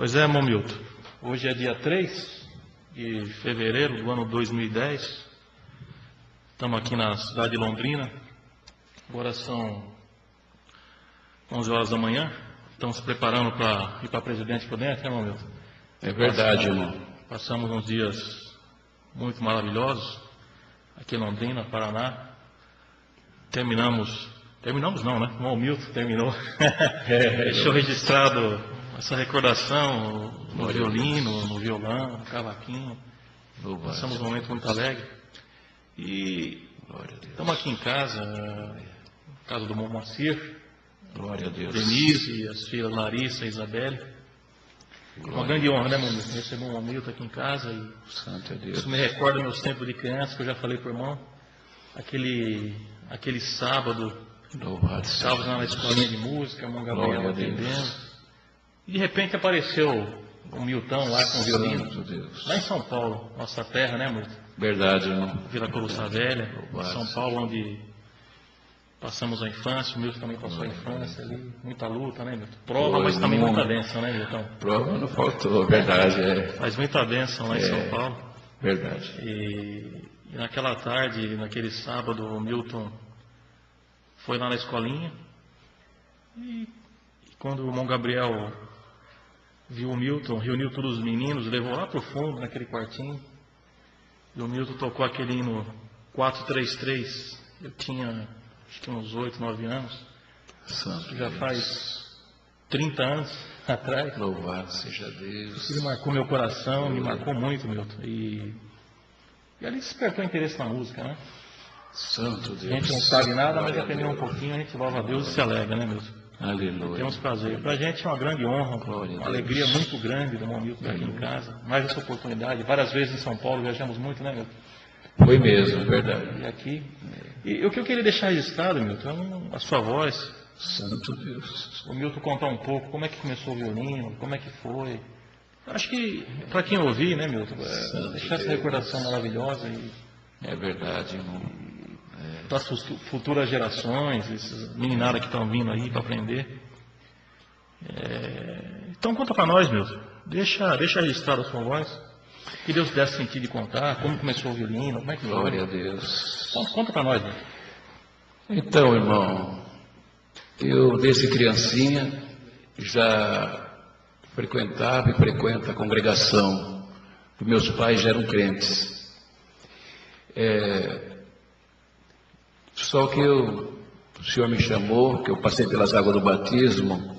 Pois é, irmão Milton. Hoje é dia 3 de fevereiro do ano 2010. Estamos aqui na cidade de Londrina. Agora são 11 horas da manhã. Estamos se preparando para ir para Presidente Prudente, né, irmão Milton? É verdade, irmão. Passamos uns dias muito maravilhosos aqui em Londrina, Paraná. Terminamos não, né? O irmão Milton terminou. Deixou registrado essa recordação no violino, no violão, no cavaquinho. Passamos um momento muito alegre. E estamos aqui em casa, casa do irmão Moacir, Glória a Deus. Denise, as filhas Larissa e Isabelle. Uma grande honra, né, irmão Milton? Receber um irmão Milton aqui em casa. E Santo é Deus. isso me recorda meus tempos de criança, que eu já falei para o irmão. Aquele sábado, Louvado seja estávamos lá na escolinha de música, irmão Gabriel Glória a Deus. atendendo. E de repente apareceu o Milton lá com o violino. Santo Deus. Lá em São Paulo, nossa terra, né, Milton? Verdade, irmão. Vila Coruçá Velha, Louvado São Paulo, onde passamos a infância. O Milton também passou a infância ali. Muita luta, né, Milton? Prova, Foi mas também muito. muita bênção, né, Milton? Prova não faltou, verdade, Faz muita bênção lá em São Paulo. verdade. E naquela tarde, naquele sábado, o Milton foi lá na escolinha. E quando o irmão Gabriel viu o Milton, reuniu todos os meninos, levou lá para o fundo, naquele quartinho. E o Milton tocou aquele hino 433. Eu tinha, acho que uns 8, 9 anos. Santo Já Deus. faz 30 anos atrás. Louvado seja Deus. Ele marcou meu coração, me marcou muito, Milton. E ali despertou interesse na música, né? Santo Deus. A gente não sabe nada, mas Glória a aprendeu um Deus. pouquinho, a gente louva a Deus e se alegra, né, Milton? Aleluia. Temos prazer. Para a gente é uma grande honra, Glória a uma Deus. alegria muito grande do irmão Milton estar aqui em casa. Mais essa oportunidade. Várias vezes em São Paulo, viajamos muito, né, Milton? Foi mesmo, verdade. E aqui. E o que eu queria deixar registrado, Milton, é a sua voz. Santo Deus. O Milton contar um pouco como é que começou o violino, como é que foi. Acho que, para quem ouvir, né, Milton, deixar essa recordação maravilhosa e É verdade, irmão. para as futuras gerações, esses meninadas que estão vindo aí para aprender. Então conta para nós, Milton. Deixa registrado a sua voz. Que Deus desse sentido de contar, como começou o violino, como é que foi. Glória a Deus. Então, conta para nós, Milton. Então, irmão, eu desde criancinha já frequentava e frequento a congregação. Meus pais já eram crentes. Só que o Senhor me chamou, que eu passei pelas águas do batismo,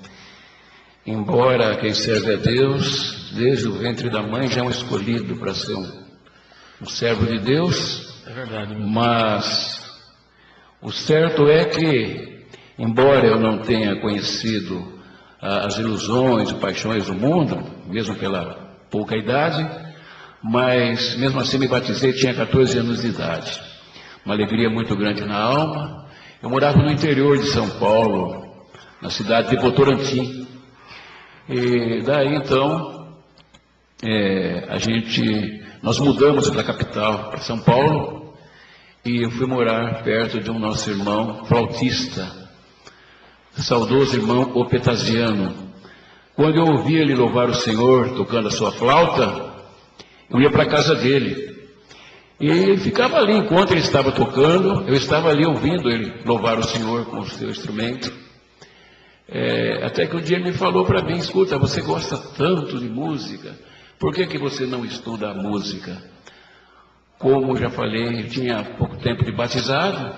embora quem serve a Deus, desde o ventre da mãe já é um escolhido para ser um servo de Deus, É verdade, Milton. mas o certo é que, embora eu não tenha conhecido as ilusões e paixões do mundo, mesmo pela pouca idade, mas mesmo assim me batizei, tinha 14 anos de idade. Uma alegria muito grande na alma. Eu morava no interior de São Paulo, na cidade de Votorantim. E daí então, nós mudamos para a capital, para São Paulo, e eu fui morar perto de um nosso irmão flautista, saudoso irmão Opetaziano. Quando eu ouvia ele louvar o Senhor tocando a sua flauta, eu ia para a casa dele. E ele ficava ali, enquanto ele estava tocando, eu estava ali ouvindo ele louvar o Senhor com o seu instrumento. Até que um dia ele me falou para mim: escuta, você gosta tanto de música, por que você não estuda a música? Como já falei, eu tinha pouco tempo de batizado,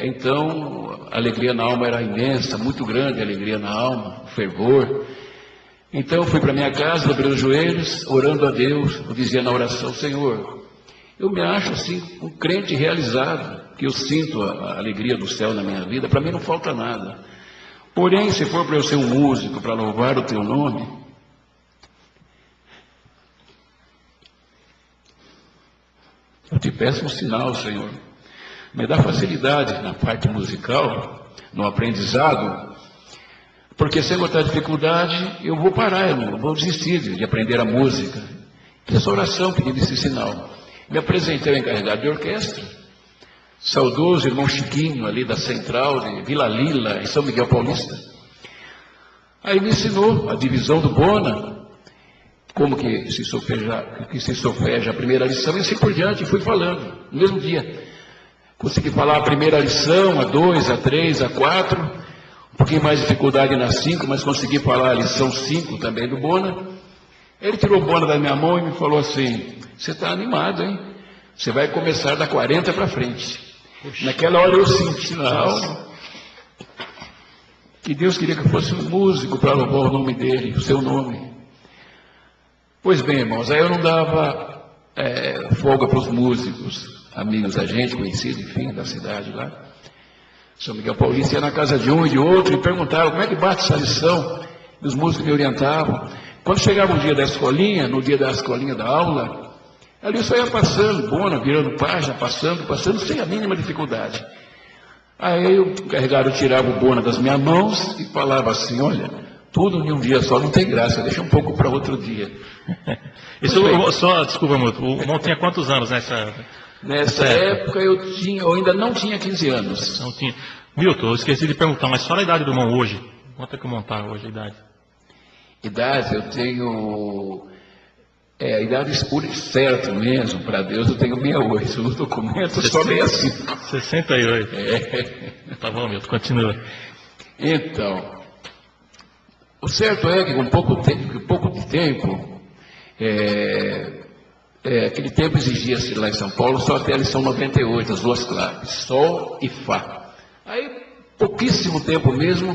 então a alegria na alma era imensa, muito grande a alegria na alma, o fervor. Então eu fui para minha casa, dobrei os joelhos, orando a Deus. Eu dizia na oração: Senhor, eu me acho assim um crente realizado, que eu sinto a alegria do céu na minha vida, para mim não falta nada. Porém, se for para eu ser um músico, para louvar o teu nome, eu te peço um sinal, Senhor. Me dá facilidade na parte musical, no aprendizado, porque se eu botar dificuldade, eu vou parar, eu não vou desistir de aprender a música. Fiz essa oração pedindo esse sinal. Me apresentei ao encarregado de orquestra, saudoso irmão Chiquinho, ali da central de Vila Lila, em São Miguel Paulista. Aí me ensinou a divisão do bona, como que se solfeja a primeira lição, e assim por diante, e fui falando, no mesmo dia. Consegui falar a primeira lição, a 2, a 3, a 4, um pouquinho mais de dificuldade na 5, mas consegui falar a lição 5 também do bona. Ele tirou o bona da minha mão e me falou assim: você está animado, hein? Você vai começar da 40 para frente. Puxa. Naquela hora eu senti na alma que Deus queria que eu fosse um músico para louvar o nome dele, o seu nome. Pois bem, irmãos, aí eu não dava folga para os músicos, amigos da gente, conhecidos, enfim, da cidade lá. São Miguel Paulista ia na casa de um e de outro e perguntava como é que bate essa lição. E os músicos me orientavam. Quando chegava o dia da escolinha, no dia da escolinha da aula, ali eu só ia passando, bona, virando página, passando, sem a mínima dificuldade. Aí o encarregado tirava o bona das minhas mãos e falava assim: olha, tudo em um dia só não tem graça, deixa um pouco para outro dia. Isso, desculpa, o irmão tinha quantos anos nessa época? Eu ainda não tinha 15 anos. Não tinha. Milton, eu esqueci de perguntar, mas só a idade do irmão hoje. Quanto é que o irmão está hoje, a idade? Idade, eu tenho... a idade certa mesmo, para Deus, eu tenho 68. No documento, só 65. 68. Tá bom, Milton, continua. Então, o certo é que com pouco de tempo, aquele tempo exigia-se lá em São Paulo só até a lição 98, as duas claves, Sol e Fá. Aí, pouquíssimo tempo mesmo,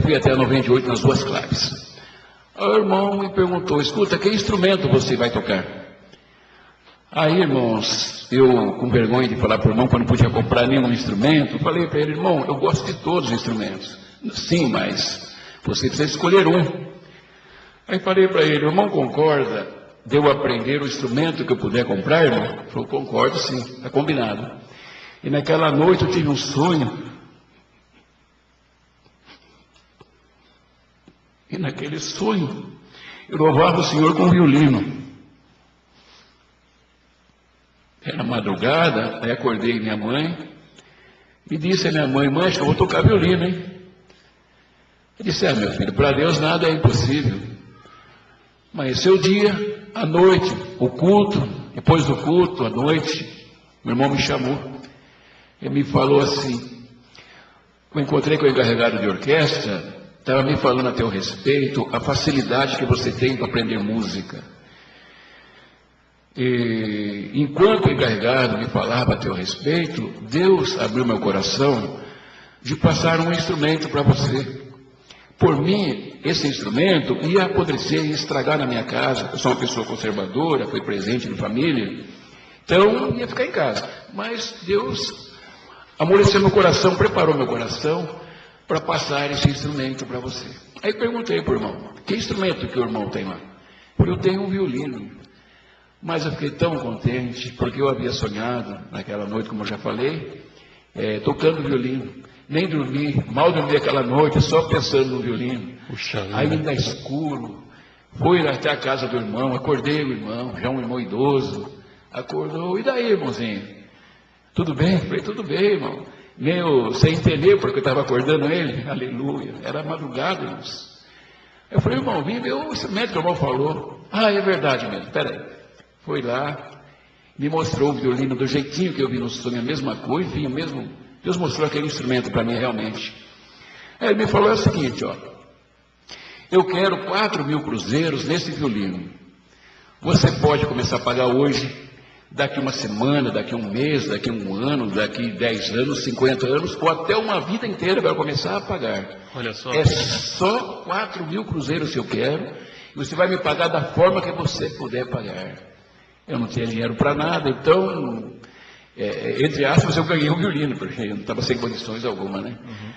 fui até a 98 nas duas claves. Aí o irmão me perguntou: escuta, que instrumento você vai tocar? Aí, irmãos, eu com vergonha de falar para o irmão, quando não podia comprar nenhum instrumento, falei para ele: irmão, eu gosto de todos os instrumentos. Sim, mas você precisa escolher um. Aí falei para ele: irmão, concorda de eu aprender o instrumento que eu puder comprar, irmão? Ele falou: concordo sim, está combinado. E naquela noite eu tive um sonho. E naquele sonho, eu louvava o Senhor com o violino. Era madrugada, aí acordei minha mãe, e disse a minha mãe: mãe, acho que eu vou tocar violino, hein? Eu disse: meu filho, para Deus nada é impossível. Mas seu dia, à noite, o culto, depois do culto, à noite, meu irmão me chamou. Ele me falou assim, eu encontrei com o encarregado de orquestra, estava me falando a teu respeito, a facilidade que você tem para aprender música. E enquanto o encarregado me falava a teu respeito, Deus abriu meu coração de passar um instrumento para você. Por mim, esse instrumento ia apodrecer e estragar na minha casa. Eu sou uma pessoa conservadora, fui presente de família, então ia ficar em casa. Mas Deus amoleceu meu coração, preparou meu coração para passar esse instrumento para você. Aí perguntei para o irmão: que instrumento que o irmão tem lá? Porque eu tenho um violino. Mas eu fiquei tão contente, porque eu havia sonhado naquela noite, como eu já falei, tocando violino. Nem dormi, mal dormi aquela noite, só pensando no violino. Puxa, ainda escuro, fui até a casa do irmão, acordei o irmão, já um irmão idoso, acordou: e daí, irmãozinho? Tudo bem? Falei: tudo bem, irmão. Meio sem entender, porque eu estava acordando ele, aleluia, era madrugada, irmãos. Eu falei: irmão, vim ver o instrumento que o irmão falou. Ah, é verdade mesmo, peraí. Foi lá, me mostrou o violino do jeitinho que eu vi no sonho, a mesma cor, enfim, o mesmo. Deus mostrou aquele instrumento para mim realmente. Aí ele me falou o seguinte: ó, eu quero 4.000 cruzeiros nesse violino. Você pode começar a pagar hoje, daqui uma semana, daqui um mês, daqui um ano, daqui 10 anos, 50 anos, ou até uma vida inteira vai começar a pagar. Olha só. É só 4.000 cruzeiros que eu quero, e você vai me pagar da forma que você puder pagar. Eu não tinha dinheiro para nada, então, entre aspas, eu ganhei um violino, porque eu não estava sem condições alguma, né? Uhum.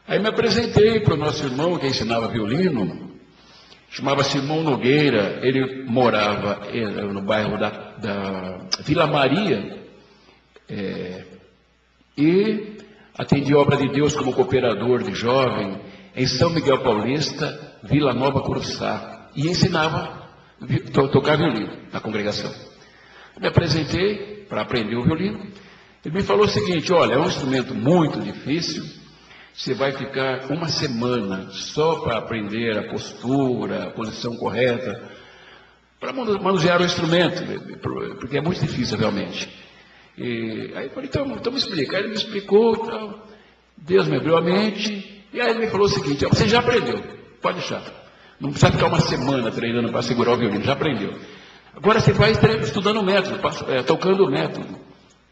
Aí me apresentei para o nosso irmão que ensinava violino, chamava-se irmão Nogueira, ele morava no bairro da Vila Maria, e atendia a obra de Deus como cooperador de jovem em São Miguel Paulista, Vila Nova Curuçá, e ensinava a tocar violino na congregação. Me apresentei para aprender o violino. Ele me falou o seguinte: olha, é um instrumento muito difícil, você vai ficar uma semana só para aprender a postura, a posição correta, para manusear o instrumento, porque é muito difícil realmente. E aí eu falei, então me explica. Aí ele me explicou, então, Deus me abriu a mente, e aí ele me falou o seguinte: ó, você já aprendeu, pode deixar. Não precisa ficar uma semana treinando para segurar o violino, já aprendeu. Agora você vai estudando o método, tocando o método.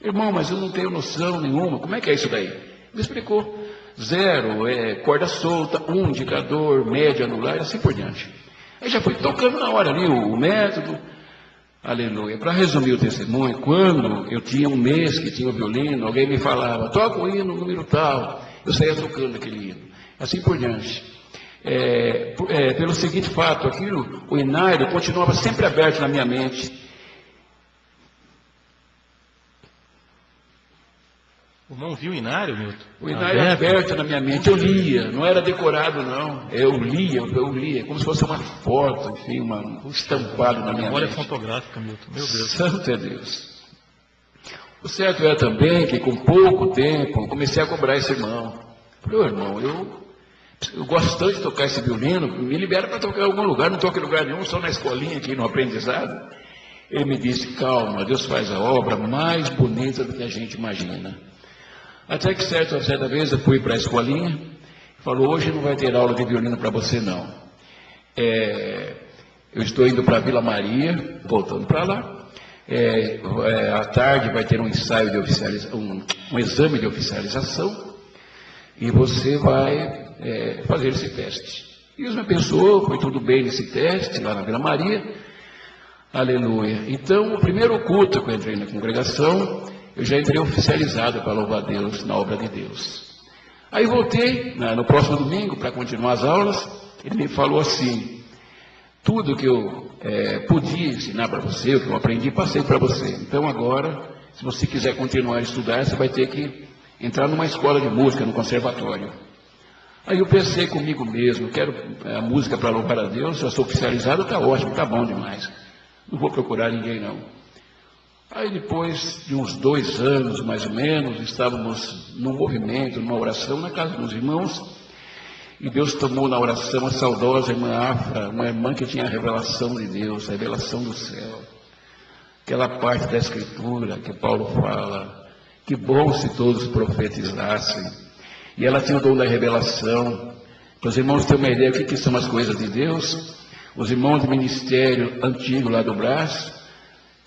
Irmão, mas eu não tenho noção nenhuma, como é que é isso daí? Me explicou. 0, corda solta, 1, indicador, média, anular, e assim por diante. Aí já fui tocando na hora ali o método. Aleluia. Para resumir o testemunho, quando eu tinha um mês que tinha o violino, alguém me falava, toca o hino número tal. Eu saía tocando aquele hino. Assim por diante. Pelo seguinte fato, o inário continuava sempre aberto na minha mente. O irmão viu o inário, Milton? O inário aberto na minha mente, eu lia, não era decorado não, eu lia, como se fosse uma foto, enfim, um estampado na minha memória mente. fotográfica, Milton, meu Deus. Santo é Deus. O certo é também que com pouco tempo, comecei a cobrar esse irmão. Falei, irmão, eu gosto tanto de tocar esse violino, me libera para tocar em algum lugar, não toco em lugar nenhum, só na escolinha aqui, no aprendizado. Ele me disse, calma, Deus faz a obra mais bonita do que a gente imagina. Até que certa vez eu fui para a escolinha, falou, hoje não vai ter aula de violino para você não. Eu estou indo para a Vila Maria, voltando para lá. À tarde vai ter um ensaio de oficialização, um exame de oficialização, e você vai fazer esse teste. E Deus me abençoou, foi tudo bem nesse teste, lá na Vila Maria. Aleluia. Então, o primeiro culto que eu entrei na congregação, eu já entrei oficializado para louvar a Deus na obra de Deus. Aí voltei no próximo domingo para continuar as aulas. Ele me falou assim, tudo que eu podia ensinar para você, o que eu aprendi, passei para você. Então agora, se você quiser continuar a estudar, você vai ter que entrar numa escola de música, no conservatório. Aí eu pensei comigo mesmo, quero a música para louvar a Deus, já sou oficializado, está ótimo, está bom demais. Não vou procurar ninguém não. Aí depois de uns 2 anos, mais ou menos, estávamos num movimento, numa oração na casa dos irmãos, e Deus tomou na oração a saudosa irmã Afra, uma irmã que tinha a revelação de Deus, a revelação do céu. Aquela parte da Escritura que Paulo fala, que bom se todos profetizassem. E ela tinha o dom da revelação. Para os irmãos terem uma ideia do que são as coisas de Deus, os irmãos do ministério antigo lá do Brás,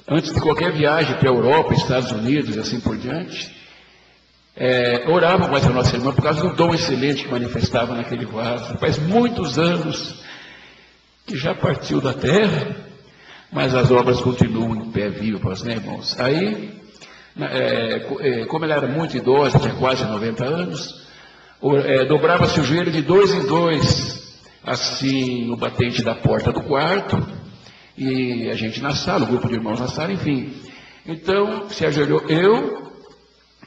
antes de qualquer viagem para a Europa, Estados Unidos e assim por diante, oravam com essa nossa irmã por causa do dom excelente que manifestava naquele vaso. Faz muitos anos que já partiu da terra, mas as obras continuam em pé vivas, né, irmãos? Aí, como ela era muito idosa, tinha quase 90 anos, dobrava-se o joelho de 2 em 2, assim, no batente da porta do quarto, e a gente na sala, o grupo de irmãos na sala, enfim. Então, se ajoelhou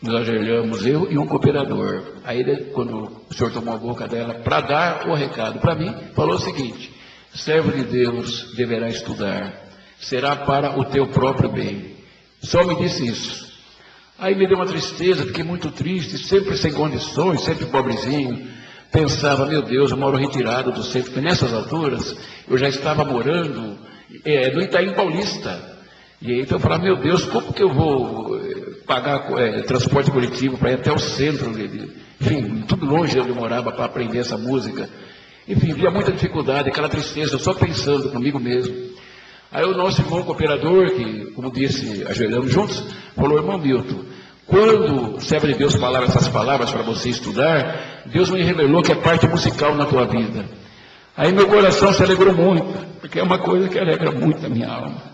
nós ajoelhamos eu e um cooperador. Aí, quando o senhor tomou a boca dela para dar o recado para mim, falou o seguinte, servo de Deus deverá estudar, será para o teu próprio bem. Só me disse isso. Aí me deu uma tristeza, fiquei muito triste, sempre sem condições, sempre pobrezinho. Pensava, meu Deus, eu moro retirado do centro, porque nessas alturas eu já estava morando no Itaim Paulista. E aí então eu falava, meu Deus, como que eu vou pagar transporte coletivo para ir até o centro? Enfim, tudo longe de onde eu morava para aprender essa música. Enfim, via muita dificuldade, aquela tristeza, só pensando comigo mesmo. Aí o nosso irmão cooperador, que, como disse, ajoelhamos juntos, falou, irmão Milton, quando o servo de Deus falava essas palavras para você estudar, Deus me revelou que é parte musical na tua vida. Aí meu coração se alegrou muito, porque é uma coisa que alegra muito a minha alma.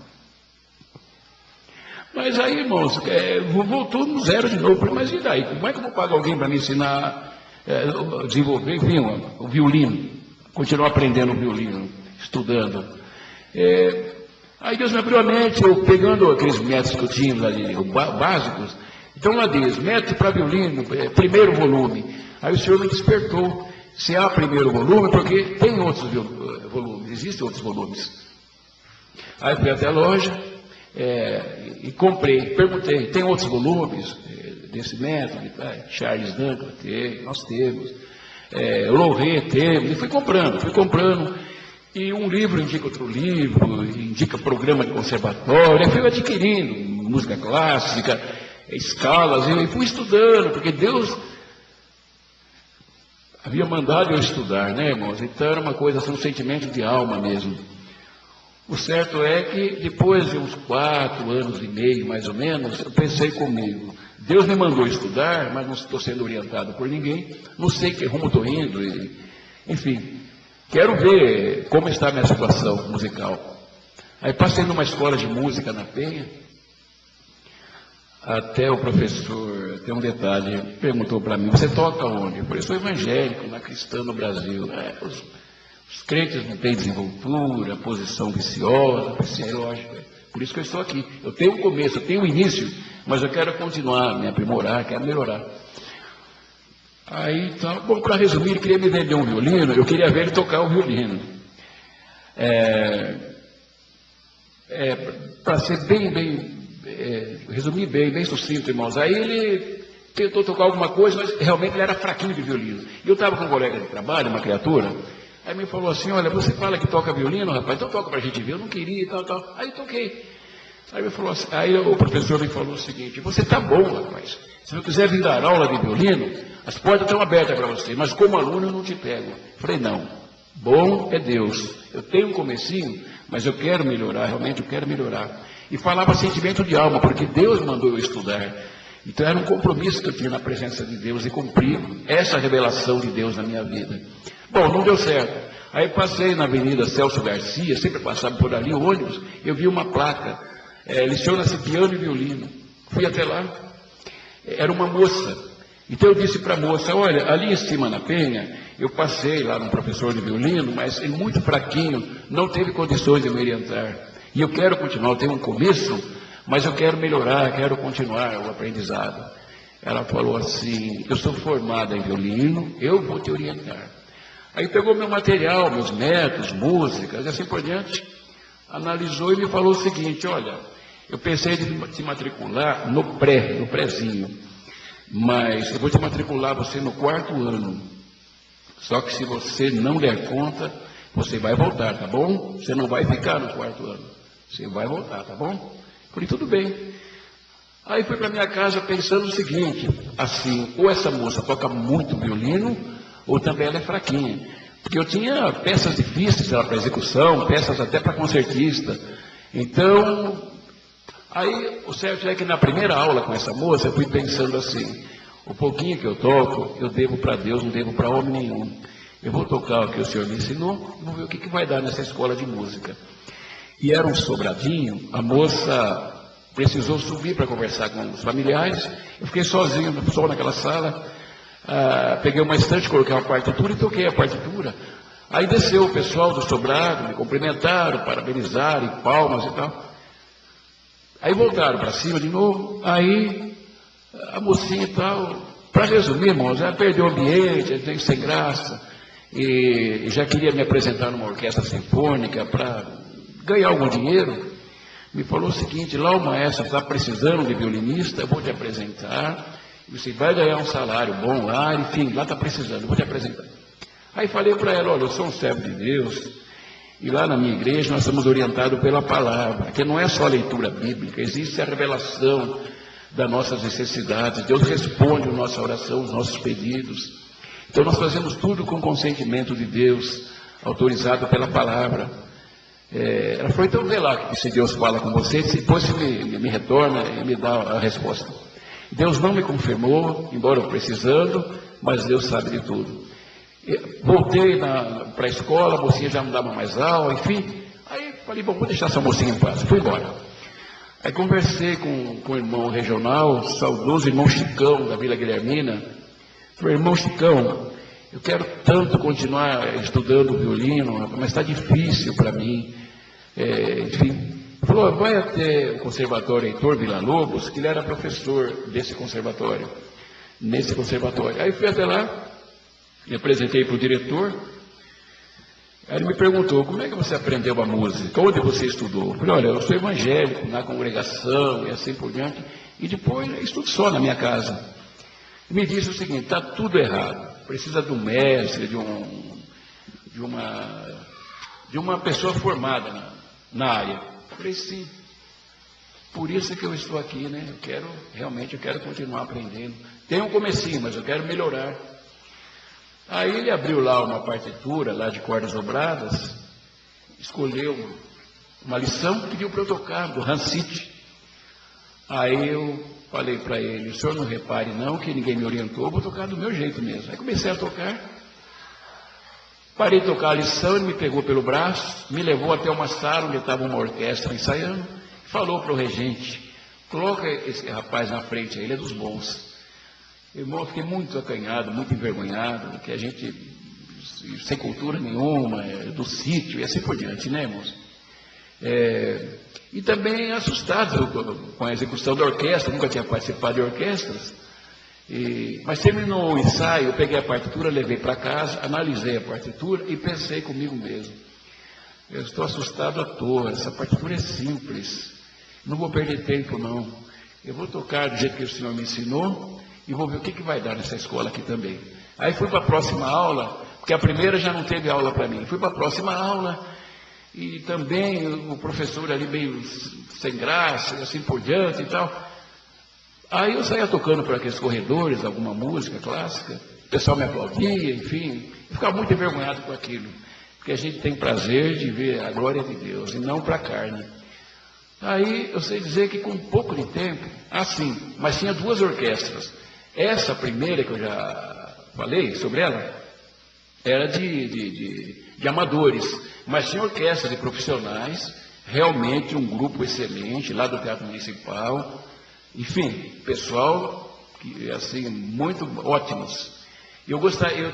Mas aí, irmãos, voltou no zero de novo. Falei, mas e daí? Como é que eu vou pagar alguém para me ensinar a desenvolver, enfim, o violino? Continuar aprendendo o violino, estudando. Aí Deus me abriu a mente, eu pegando aqueles métodos que eu tinha ali, básicos. Então lá diz, método para violino, primeiro volume. Aí o Senhor me despertou. Se há primeiro volume, porque tem outros volumes, existem outros volumes. Aí eu fui até a loja e comprei, perguntei, tem outros volumes desse método, Charles Duncan, nós temos, Lohé temos, e fui comprando, e um livro indica outro livro, indica programa de conservatório, eu fui adquirindo música clássica, escalas, e fui estudando, porque Deus havia mandado eu estudar, né, irmãos? Então era uma coisa assim, um sentimento de alma mesmo. O certo é que depois de uns 4 anos e meio, mais ou menos, eu pensei comigo, Deus me mandou estudar, mas não estou sendo orientado por ninguém, não sei que rumo estou indo, enfim, quero ver como está a minha situação musical. Aí passei numa escola de música na Penha, até o professor, tem um detalhe, perguntou para mim, você toca onde? Eu falei, sou evangélico, na cristã no Brasil. Os crentes não têm desenvoltura, posição viciosa, é lógico, por isso que eu estou aqui. Eu tenho um começo, eu tenho um início, mas eu quero continuar, me aprimorar, quero melhorar. Aí, então, bom, para resumir, ele queria me vender um violino, eu queria ver ele tocar o violino. Para ser resumir bem sucinto, irmãos. Aí ele tentou tocar alguma coisa, mas realmente ele era fraquinho de violino. E eu estava com um colega de trabalho, uma criatura, aí me falou assim, olha, você fala que toca violino, rapaz, então toca para a gente ver. Eu não queria e tal. Aí toquei. Aí, me falou assim, aí o professor me falou o seguinte, você está bom, rapaz. Se eu quiser vir dar aula de violino, as portas estão abertas para você, mas como aluno eu não te pego. Falei, não, bom é Deus. Eu tenho um comecinho, mas eu quero melhorar, realmente eu quero melhorar. E falava sentimento de alma, porque Deus mandou eu estudar. Então era um compromisso que eu tinha na presença de Deus e cumprir essa revelação de Deus na minha vida. Bom, não deu certo. Aí passei na Avenida Celso Garcia, sempre passava por ali, ônibus, eu vi uma placa, leciona-se piano e violino. Fui até lá, era uma moça. Então eu disse para a moça, olha, ali em cima na Penha, eu passei lá no professor de violino, mas ele muito fraquinho, não teve condições de me orientar. E eu quero continuar, eu tenho um começo, mas eu quero melhorar, quero continuar o aprendizado. Ela falou assim, eu sou formada em violino, eu vou te orientar. Aí pegou meu material, meus métodos, músicas, e assim por diante, analisou e me falou o seguinte, olha, eu pensei em te matricular no prézinho, mas eu vou te matricular você no 4º ano. Só que se você não der conta, você vai voltar, tá bom? Você não vai ficar no 4º ano. Você vai voltar, tá bom? Falei, tudo bem. Aí fui para minha casa pensando o seguinte, assim, ou essa moça toca muito violino, ou também ela é fraquinha. Porque eu tinha peças difíceis para execução, peças até para concertista. Então, aí o certo é que na primeira aula com essa moça, eu fui pensando assim, o pouquinho que eu toco, eu devo para Deus, não devo para homem nenhum. Eu vou tocar o que o Senhor me ensinou, vamos ver o que vai dar nessa escola de música. E era um sobradinho, a moça precisou subir para conversar com os familiares, eu fiquei sozinho, só naquela sala, peguei uma estante, coloquei uma partitura e toquei a partitura. Aí desceu o pessoal do sobrado, me cumprimentaram, parabenizaram, e palmas e tal. Aí voltaram para cima de novo, aí a mocinha e tal, para resumir, irmãos, ela perdeu o ambiente, ela veio sem graça, e já queria me apresentar numa orquestra sinfônica para ganhar algum dinheiro, me falou o seguinte, lá o maestro está precisando de violinista, eu vou te apresentar, você vai ganhar um salário bom lá, enfim, lá está precisando, eu vou te apresentar. Aí falei para ela, olha, eu sou um servo de Deus, e lá na minha igreja nós somos orientados pela palavra, que não é só a leitura bíblica, existe a revelação das nossas necessidades, Deus responde a nossa oração, os nossos pedidos. Então nós fazemos tudo com consentimento de Deus, autorizado pela palavra. Ela falou, então vê lá que se Deus fala com você, depois você me retorna e me dá a resposta. Deus não me confirmou, embora eu precisando, mas Deus sabe de tudo. Voltei para a escola, a mocinha já não dava mais aula, enfim. Aí falei, bom, vou deixar essa mocinha em paz. Fui embora. Aí conversei com o irmão regional, o saudoso irmão Chicão, da Vila Guilhermina. Falei, irmão Chicão, eu quero tanto continuar estudando violino, mas está difícil para mim. Enfim, falou, vai até o conservatório Heitor Villa-Lobos, que ele era professor desse conservatório, nesse conservatório. Aí fui até lá, me apresentei para o diretor, aí ele me perguntou, como é que você aprendeu a música? Onde você estudou? Eu falei, olha, eu sou evangélico, na congregação e assim por diante, E depois, estudo só na minha casa. E me disse o seguinte: está tudo errado, precisa de um mestre, de uma pessoa formada na área. Eu falei, sim, por isso é que eu estou aqui, né? Eu quero continuar aprendendo. Tem um comecinho, mas eu quero melhorar. Aí ele abriu lá uma partitura, lá de cordas dobradas, escolheu uma lição que pediu para eu tocar, do Hans Sitch. Aí eu falei para ele: o senhor não repare não que ninguém me orientou, eu vou tocar do meu jeito mesmo. Aí comecei a tocar, parei de tocar a lição, ele me pegou pelo braço, me levou até uma sala onde estava uma orquestra ensaiando, falou para o regente: coloca esse rapaz na frente, ele é dos bons. Irmão, eu fiquei muito acanhado, muito envergonhado, que a gente, sem cultura nenhuma, do sítio e assim por diante, né, irmãos? E também assustado com a execução da orquestra, nunca tinha participado de orquestras. Mas terminou o ensaio, eu peguei a partitura, levei para casa, analisei a partitura e pensei comigo mesmo: eu estou assustado à toa, essa partitura é simples, não vou perder tempo não, eu vou tocar do jeito que o senhor me ensinou e vou ver o que vai dar nessa escola aqui também. Aí fui para a próxima aula, porque a primeira já não teve aula para mim, fui para a próxima aula e também o professor ali meio sem graça, assim por diante e tal. Aí eu saía tocando por aqueles corredores, alguma música clássica, o pessoal me aplaudia, enfim, eu ficava muito envergonhado com aquilo, porque a gente tem prazer de ver a glória de Deus e não para a carne. Aí eu sei dizer que com um pouco de tempo, assim, mas tinha duas orquestras. Essa primeira que eu já falei sobre ela, era de amadores, mas tinha orquestra de profissionais, realmente um grupo excelente, lá do Teatro Municipal, enfim, pessoal, assim, muito ótimos. Eu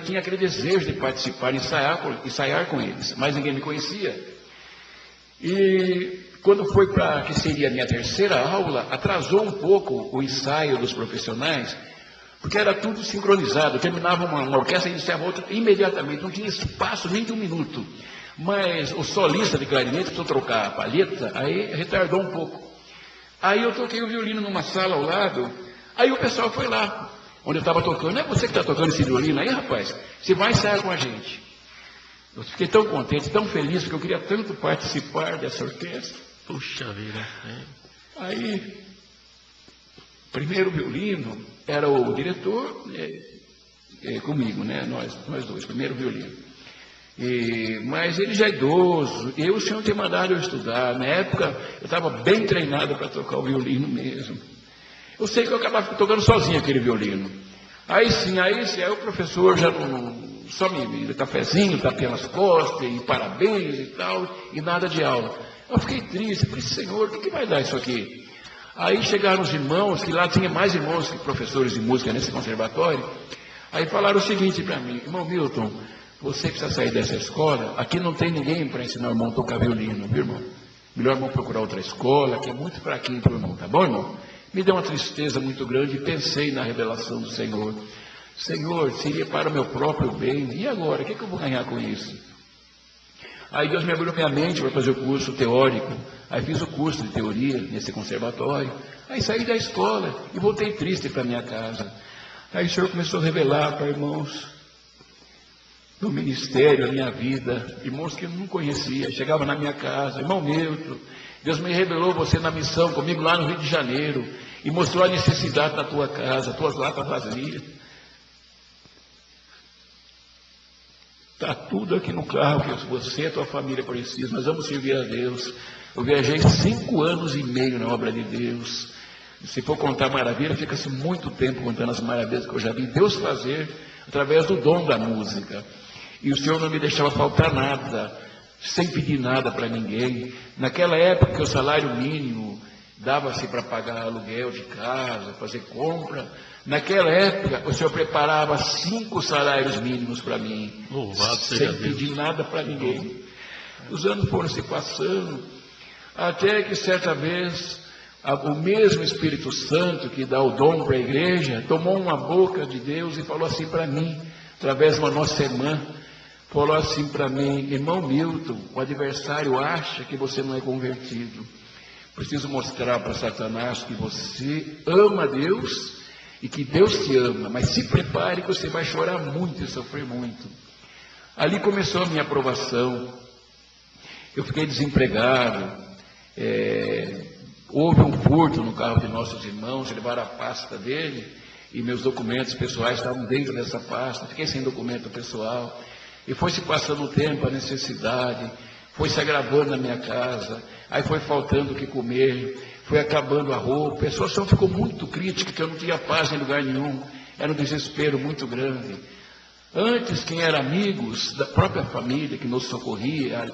tinha aquele desejo de participar, ensaiar com eles, mas ninguém me conhecia. E quando foi para que seria a minha terceira aula, atrasou um pouco o ensaio dos profissionais, porque era tudo sincronizado, terminava uma orquestra e iniciava outra imediatamente, não tinha espaço nem de um minuto. Mas o solista de clarinete precisou trocar a palheta, aí retardou um pouco. Aí eu toquei o violino numa sala ao lado, aí o pessoal foi lá, onde eu estava tocando: é você que está tocando esse violino aí, rapaz? Você vai ensaiar com a gente. Eu fiquei tão contente, tão feliz, porque eu queria tanto participar dessa orquestra. Puxa vida. Aí, primeiro violino, era o diretor comigo, né? Nós dois, primeiro violino. Mas ele já é idoso, o senhor tinha mandado eu estudar. Na época, eu estava bem treinado para tocar o violino mesmo. Eu sei que eu acabava tocando sozinho aquele violino. Aí o professor já só me deu cafezinho, tapinha nas costas, e parabéns e tal, e nada de aula. Eu fiquei triste, falei: Senhor, o que vai dar isso aqui? Aí chegaram os irmãos, que lá tinha mais irmãos que professores de música nesse conservatório. Aí falaram o seguinte para mim: irmão Milton, você precisa sair dessa escola, aqui não tem ninguém para ensinar o irmão a tocar violino, viu, irmão? Melhor irmão procurar outra escola, que é muito fraquinho para o irmão, tá bom, irmão? Me deu uma tristeza muito grande e pensei na revelação do Senhor. Senhor, seria para o meu próprio bem, e agora, o que eu vou ganhar com isso? Aí Deus me abriu minha mente para fazer o curso teórico. Aí fiz o curso de teoria nesse conservatório. Aí saí da escola e voltei triste para minha casa. Aí o Senhor começou a revelar para irmãos do ministério, a minha vida, irmãos que eu não conhecia. Chegava na minha casa: irmão Milton, Deus me revelou você na missão comigo lá no Rio de Janeiro e mostrou a necessidade da tua casa, tuas latas vazias. Está tudo aqui no carro que você e a tua família precisam. Nós vamos servir a Deus. Eu viajei 5 anos e meio na obra de Deus. Se for contar maravilha, fica-se muito tempo contando as maravilhas que eu já vi Deus fazer através do dom da música. E o Senhor não me deixava faltar nada, sem pedir nada para ninguém. Naquela época, o salário mínimo dava-se para pagar aluguel de casa, fazer compra. Naquela época, o Senhor preparava 5 salários mínimos para mim, sem pedir nada para ninguém. Os anos foram se passando, até que certa vez, o mesmo Espírito Santo que dá o dom para a igreja, tomou uma boca de Deus e falou assim para mim, através de uma nossa irmã, falou assim para mim: irmão Milton, o adversário acha que você não é convertido, Preciso mostrar para Satanás que você ama Deus e que Deus te ama, mas se prepare que você vai chorar muito e sofrer muito. Ali começou a minha aprovação. Eu fiquei desempregado, houve um furto no carro de nossos irmãos, levaram a pasta dele e meus documentos pessoais estavam dentro dessa pasta, fiquei sem documento pessoal, e foi se passando o tempo, a necessidade, foi se agravando na minha casa, aí foi faltando o que comer, foi acabando a roupa, a situação ficou muito crítica, que eu não tinha paz em lugar nenhum, era um desespero muito grande. Antes, quem era amigos da própria família que nos socorria,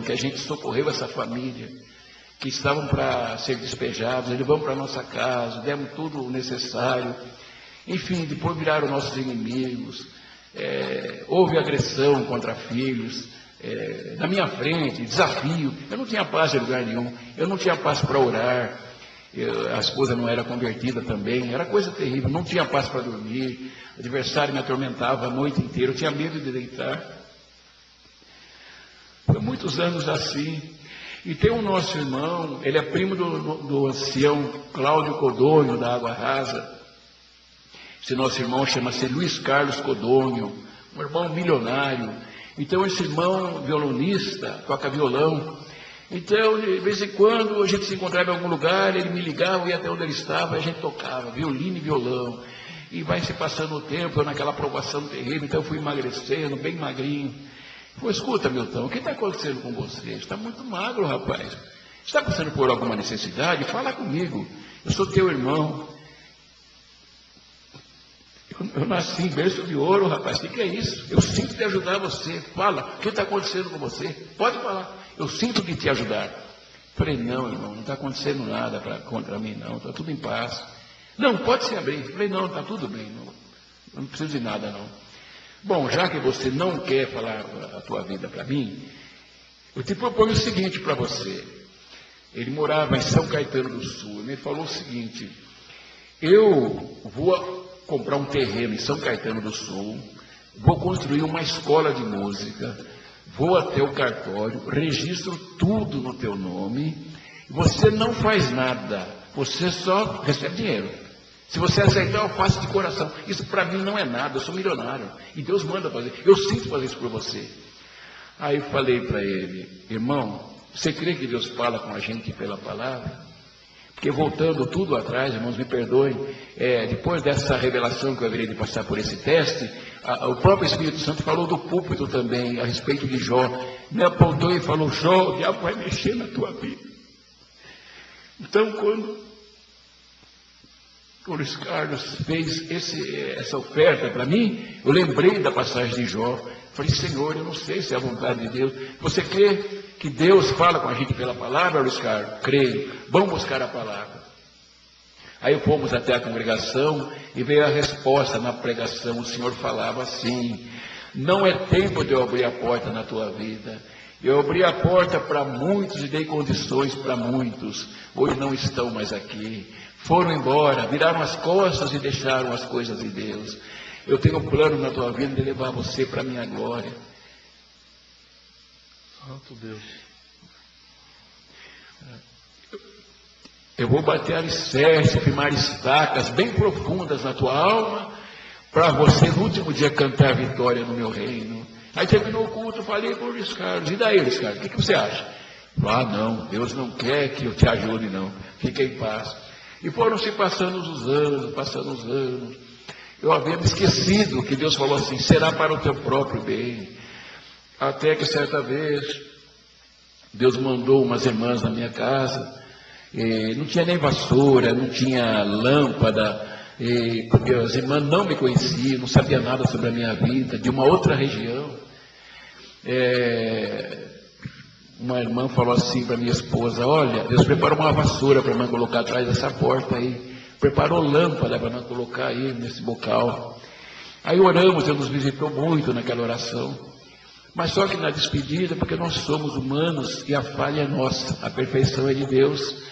que a gente socorreu essa família, que estavam para ser despejados, eles vão para a nossa casa, demos tudo o necessário, enfim, depois viraram nossos inimigos, houve agressão contra filhos, na minha frente, desafio, eu não tinha paz em lugar nenhum, eu não tinha paz para orar, a esposa não era convertida também, era coisa terrível, não tinha paz para dormir, o adversário me atormentava a noite inteira, eu tinha medo de deitar. Foi muitos anos assim. E tem o nosso irmão, ele é primo do ancião Cláudio Codonho, da Água Rasa. Esse nosso irmão chama-se Luiz Carlos Codonho, um irmão milionário. Então esse irmão violonista, toca violão. Então, de vez em quando, a gente se encontrava em algum lugar, ele me ligava, ia até onde ele estava, a gente tocava, violino e violão. E vai se passando o tempo, eu naquela aprovação terrível, então eu fui emagrecendo, bem magrinho. Falei, escuta, Milton, o que está acontecendo com você? Está muito magro, rapaz. Está passando por alguma necessidade? Fala comigo. Eu sou teu irmão. Eu nasci em berço de ouro, rapaz. O que é isso? Eu sinto de ajudar você. Fala, o que está acontecendo com você? Pode falar. Eu sinto de te ajudar. Falei, não, irmão, não está acontecendo nada contra mim, não. Está tudo em paz. Não, pode se abrir. Falei, não, está tudo bem. Não preciso de nada, não. Bom, já que você não quer falar a tua vida para mim, eu te proponho o seguinte para você. Ele morava em São Caetano do Sul. Ele me falou o seguinte, eu vou comprar um terreno em São Caetano do Sul, vou construir uma escola de música, vou até o cartório, registro tudo no teu nome, você não faz nada, você só recebe dinheiro. Se você aceitar, eu faço de coração. Isso para mim não é nada, eu sou milionário. E Deus manda fazer. Eu sinto fazer isso por você. Aí eu falei para ele, irmão, você crê que Deus fala com a gente pela palavra? Porque voltando tudo atrás, irmãos, me perdoem, depois dessa revelação que eu haveria de passar por esse teste, o próprio Espírito Santo falou do púlpito também, a respeito de Jó. Me apontou e falou, Jó, o diabo vai mexer na tua vida. Então, quando o Luiz Carlos fez essa oferta para mim, eu lembrei da passagem de Jó. Falei, Senhor, eu não sei se é a vontade de Deus. Você crê que Deus fala com a gente pela palavra, Luiz Carlos? Creio. Vamos buscar a palavra. Aí fomos até a congregação e veio a resposta na pregação. O Senhor falava assim, não é tempo de eu abrir a porta na tua vida. Eu abri a porta para muitos e dei condições para muitos. Hoje não estão mais aqui. Foram embora, viraram as costas e deixaram as coisas de Deus. Eu tenho um plano na tua vida de levar você para a minha glória. Santo Deus. Eu vou bater alicerce, firmar estacas bem profundas na tua alma, para você no último dia cantar vitória no meu reino. Aí terminou o culto, falei com o Luiz Carlos, e daí, Luiz Carlos, o que você acha? Não, Deus não quer que eu te ajude, não. Fique em paz. E foram se passando os anos. Eu havia me esquecido que Deus falou assim, será para o teu próprio bem. Até que certa vez, Deus mandou umas irmãs na minha casa, não tinha nem vassoura, não tinha lâmpada, porque as irmãs não me conheciam, não sabiam nada sobre a minha vida, de uma outra região. Uma irmã falou assim para minha esposa, olha, Deus preparou uma vassoura para a irmã colocar atrás dessa porta aí, preparou lâmpada para a irmã colocar aí nesse bocal. Aí oramos, Deus nos visitou muito naquela oração, mas só que na despedida, porque nós somos humanos e a falha é nossa, a perfeição é de Deus.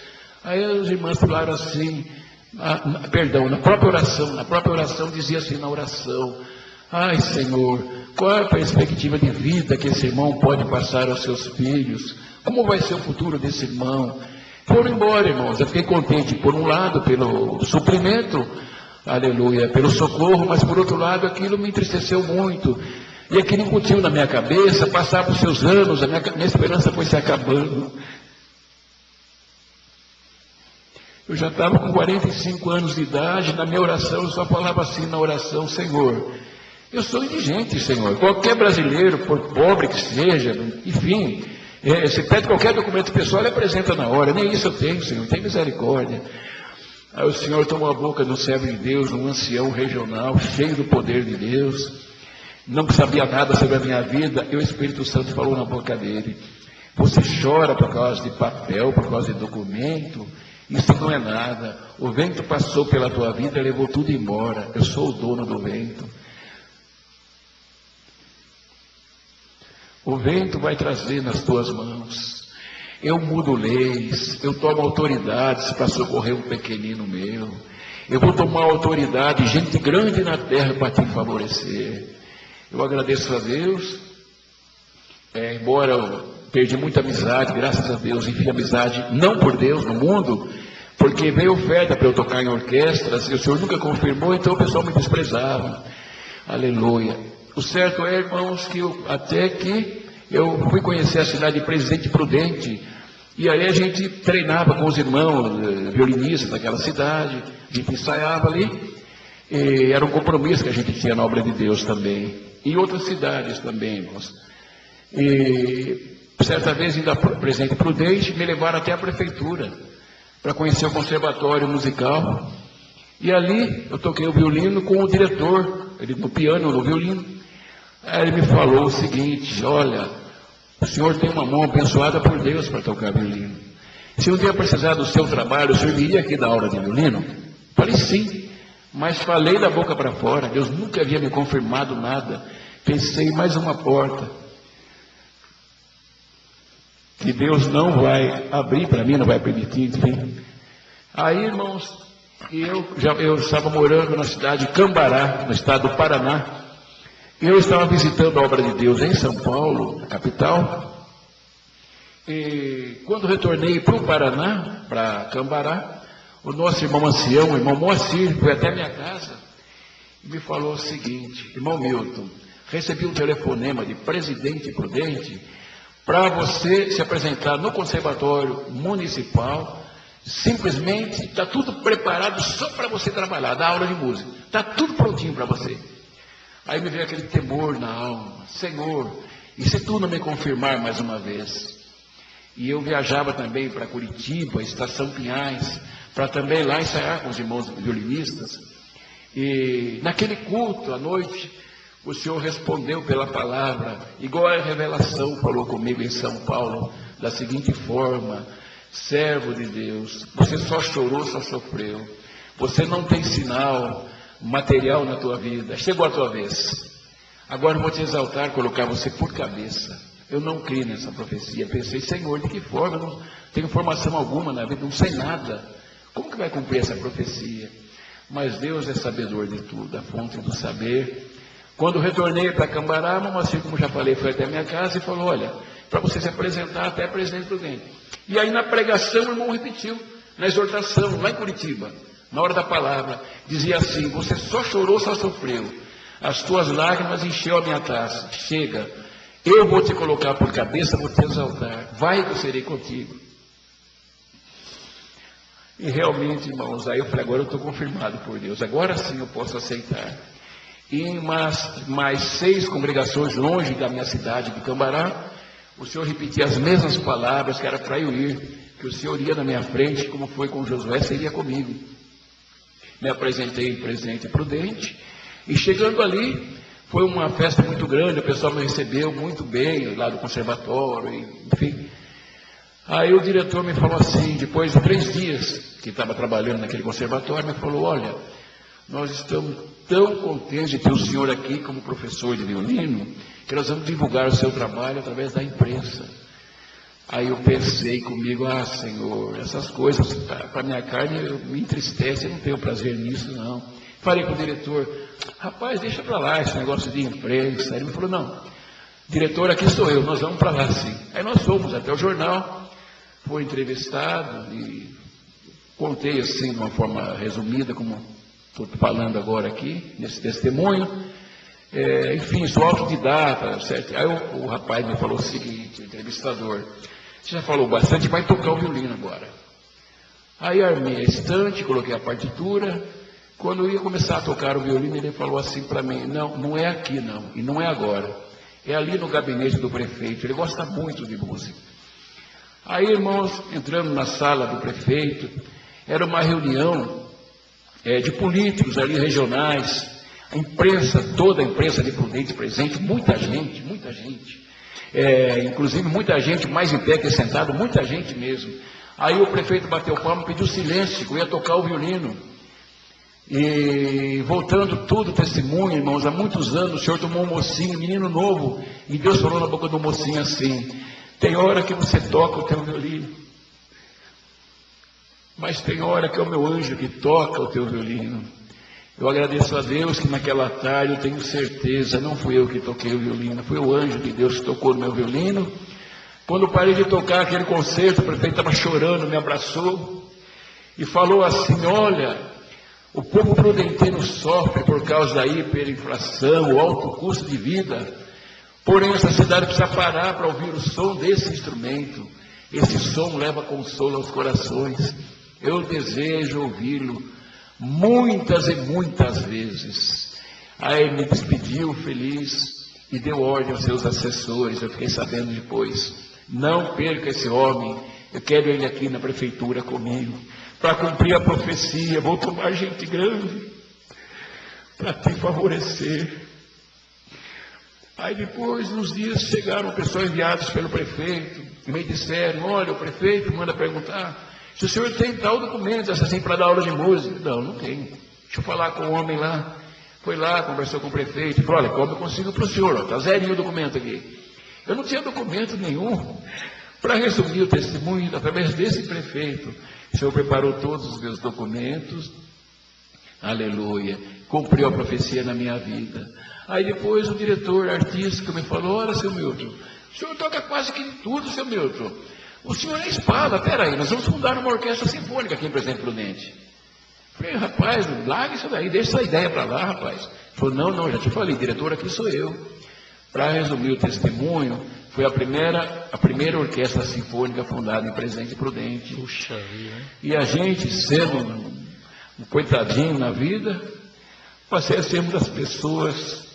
Aí as irmãs falaram assim, na própria oração dizia assim na oração, ai Senhor, qual é a perspectiva de vida que esse irmão pode passar aos seus filhos? Como vai ser o futuro desse irmão? foram embora, irmãos. Eu fiquei contente, por um lado, pelo suprimento, aleluia, pelo socorro, mas por outro lado, aquilo me entristeceu muito. E aquilo incutiu na minha cabeça, passavam os seus anos, a minha esperança foi se acabando. Eu já estava com 45 anos de idade, na minha oração, eu só falava assim na oração: Senhor, eu sou indigente, Senhor. Qualquer brasileiro, por pobre que seja, enfim, se pede qualquer documento pessoal, ele apresenta na hora. Nem isso eu tenho, Senhor, tem misericórdia. Aí o Senhor tomou a boca de um servo de Deus, um ancião regional, cheio do poder de Deus, não sabia nada sobre a minha vida, e o Espírito Santo falou na boca dele: você chora por causa de papel, por causa de documento? Isso não é nada. O vento passou pela tua vida e levou tudo embora. Eu sou o dono do vento. O vento vai trazer nas tuas mãos. Eu mudo leis, eu tomo autoridades para socorrer um pequenino meu. Eu vou tomar autoridade, gente grande na terra para te favorecer. Eu agradeço a Deus, embora eu perdi muita amizade, graças a Deus, enfim, amizade não por Deus, no mundo, porque veio oferta para eu tocar em orquestras, e o Senhor nunca confirmou, então o pessoal me desprezava. Aleluia. O certo é, irmãos, que até que eu fui conhecer a cidade de Presidente Prudente, e aí a gente treinava com os irmãos violinistas daquela cidade, a gente ensaiava ali, e era um compromisso que a gente tinha na obra de Deus também, e outras cidades também, irmãos. E certa vez, indo a Presidente Prudente, me levaram até a prefeitura para conhecer o conservatório musical. E ali eu toquei o violino com o diretor, ele no piano, no violino. Aí ele me falou o seguinte: olha, o senhor tem uma mão abençoada por Deus para tocar violino. Se um dia precisar do seu trabalho, o senhor viria aqui dar aula de violino? Falei sim, mas falei da boca para fora. Deus nunca havia me confirmado nada. Pensei em mais uma porta que Deus não vai abrir para mim, não vai permitir, enfim. Aí, irmãos, eu estava morando na cidade de Cambará, no estado do Paraná, e eu estava visitando a obra de Deus em São Paulo, na capital, e quando retornei para o Paraná, para Cambará, o nosso irmão ancião, o irmão Moacir, foi até minha casa e me falou o seguinte: irmão Milton, recebi um telefonema de Presidente Prudente para você se apresentar no Conservatório Municipal. Simplesmente está tudo preparado só para você trabalhar, dar aula de música. Está tudo prontinho para você. Aí me veio aquele temor na alma: Senhor, e se tu não me confirmar mais uma vez? E eu viajava também para Curitiba, Estação Pinhais, para também lá ensaiar com os irmãos violinistas. E naquele culto, à noite, o Senhor respondeu pela palavra, igual a revelação falou comigo em São Paulo, da seguinte forma: servo de Deus, você só chorou, só sofreu. Você não tem sinal material na tua vida. Chegou a tua vez. Agora eu vou te exaltar, colocar você por cabeça. Eu não criei nessa profecia. Pensei: Senhor, de que forma? Eu não tenho formação alguma na vida, não sei nada. Como que vai cumprir essa profecia? Mas Deus é sabedor de tudo, a fonte do saber. Quando retornei para Cambará, assim como já falei, foi até minha casa e falou: olha, para você se apresentar até Presidente Prudente. E aí na pregação o irmão repetiu, na exortação, lá em Curitiba, na hora da palavra, dizia assim: você só chorou, só sofreu. As tuas lágrimas encheu a minha taça. Chega, eu vou te colocar por cabeça, vou te exaltar. Vai que eu serei contigo. E realmente, irmãos, aí eu falei: agora eu estou confirmado por Deus. Agora sim eu posso aceitar. E em mais 6 congregações longe da minha cidade de Cambará, o Senhor repetia as mesmas palavras, que era para eu ir, que o Senhor ia na minha frente, como foi com Josué, seria comigo. Me apresentei em Presidente Prudente, e chegando ali, foi uma festa muito grande, o pessoal me recebeu muito bem, lá do conservatório, enfim. Aí o diretor me falou assim, depois de 3 dias que estava trabalhando naquele conservatório, me falou: olha, nós estamos tão contentes de ter o senhor aqui como professor de violino, que nós vamos divulgar o seu trabalho através da imprensa. Aí eu pensei comigo: ah, Senhor, essas coisas para a minha carne me entristecem, eu não tenho prazer nisso, não. Falei com o diretor: rapaz, deixa para lá esse negócio de imprensa. Ele me falou: não, diretor, aqui sou eu, nós vamos para lá sim. Aí nós fomos até o jornal, foi entrevistado e contei assim de uma forma resumida, como estou falando agora aqui, nesse testemunho. Enfim, sou autodidata, certo? Aí o rapaz me falou o seguinte, o entrevistador: você já falou bastante, vai tocar o violino agora. Aí armei a estante, coloquei a partitura. Quando eu ia começar a tocar o violino, ele falou assim para mim: não, não é aqui não, e não é agora. É ali no gabinete do prefeito, ele gosta muito de música. Aí, irmãos, entramos na sala do prefeito, era uma reunião de políticos ali regionais, a imprensa, toda a imprensa de Prudente presente, muita gente, inclusive muita gente mais em pé que sentado, muita gente mesmo. Aí o prefeito bateu palma e pediu silêncio, que eu ia tocar o violino. E voltando tudo, testemunho, irmãos, há muitos anos o senhor tomou um mocinho, um menino novo, e Deus falou na boca do mocinho assim: tem hora que você toca o teu violino, mas tem hora que é o meu anjo que toca o teu violino. Eu agradeço a Deus que naquela tarde, eu tenho certeza, não fui eu que toquei o violino, foi o anjo de Deus que tocou no meu violino. Quando parei de tocar aquele concerto, o prefeito estava chorando, me abraçou e falou assim: olha, o povo prudentino sofre por causa da hiperinflação, o alto custo de vida. Porém, essa cidade precisa parar para ouvir o som desse instrumento. Esse som leva consolo aos corações. Eu desejo ouvi-lo muitas e muitas vezes. Aí me despediu feliz e deu ordem aos seus assessores. Eu fiquei sabendo depois: não perca esse homem, eu quero ele aqui na prefeitura comigo, para cumprir a profecia. Vou tomar gente grande para te favorecer. Aí depois, nos dias, chegaram pessoas enviadas pelo prefeito e me disseram: olha, o prefeito manda perguntar se o senhor tem tal documento assim para dar aula de música. Não, não tenho. Deixa eu falar com o homem lá. Foi lá, conversou com o prefeito, falou: olha, como eu consigo para o senhor? Está zerinho o documento aqui. Eu não tinha documento nenhum. Para resumir o testemunho, através desse prefeito, o senhor preparou todos os meus documentos, aleluia, cumpriu a profecia na minha vida. Aí depois o diretor artístico me falou: olha, seu Milton, o senhor toca quase que tudo, seu Milton. O senhor é espada, peraí, nós vamos fundar uma orquestra sinfônica aqui em Presidente Prudente. Falei: rapaz, larga isso daí, deixa essa ideia para lá, rapaz. Ele falou: não, já te falei, diretor aqui sou eu. Para resumir o testemunho, foi a primeira orquestra sinfônica fundada em Presidente Prudente. Puxa vida, hein? E a gente, sendo um coitadinho na vida, passei a ser uma das pessoas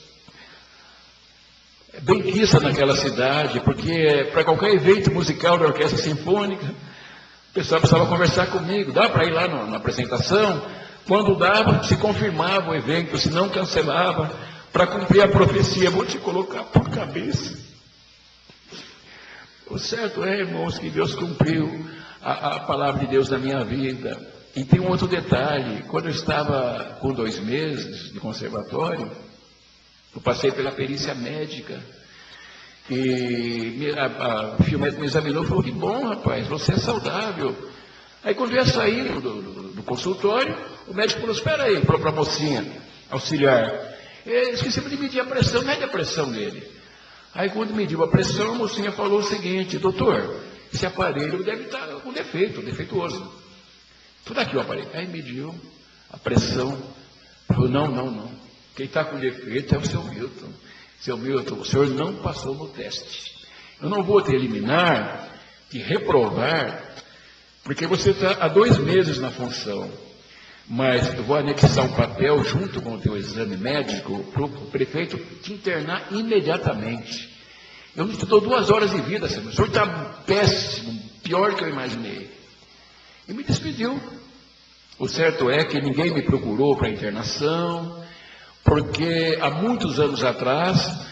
bem quista naquela cidade, porque para qualquer evento musical da orquestra sinfônica, o pessoal precisava conversar comigo. Dá para ir lá na apresentação? Quando dava, se confirmava o evento, se não cancelava, para cumprir a profecia. Vou te colocar por cabeça. O certo é, irmãos, que Deus cumpriu a palavra de Deus na minha vida. E tem um outro detalhe: quando eu estava com 2 meses de conservatório, eu passei pela perícia médica, e a enfermeira me examinou e falou: que bom, rapaz, você é saudável. Aí quando eu ia sair do consultório, o médico falou: espera aí, falou para a mocinha auxiliar: esquecemos de medir a pressão, mede a pressão dele. Aí quando mediu a pressão, a mocinha falou o seguinte: doutor, esse aparelho deve estar com defeito, defeituoso. Tudo aqui o aparelho. Aí mediu a pressão, falou: não. Quem está com defeito é o seu Milton. Seu Milton, o senhor não passou no teste. Eu não vou te eliminar, te reprovar, porque você está há 2 meses na função. Mas eu vou anexar um papel junto com o teu exame médico para o prefeito te internar imediatamente. Eu te dou 2 horas de vida, senhor. O senhor está péssimo, pior do que eu imaginei. E me despediu. O certo é que ninguém me procurou para internação, porque há muitos anos atrás,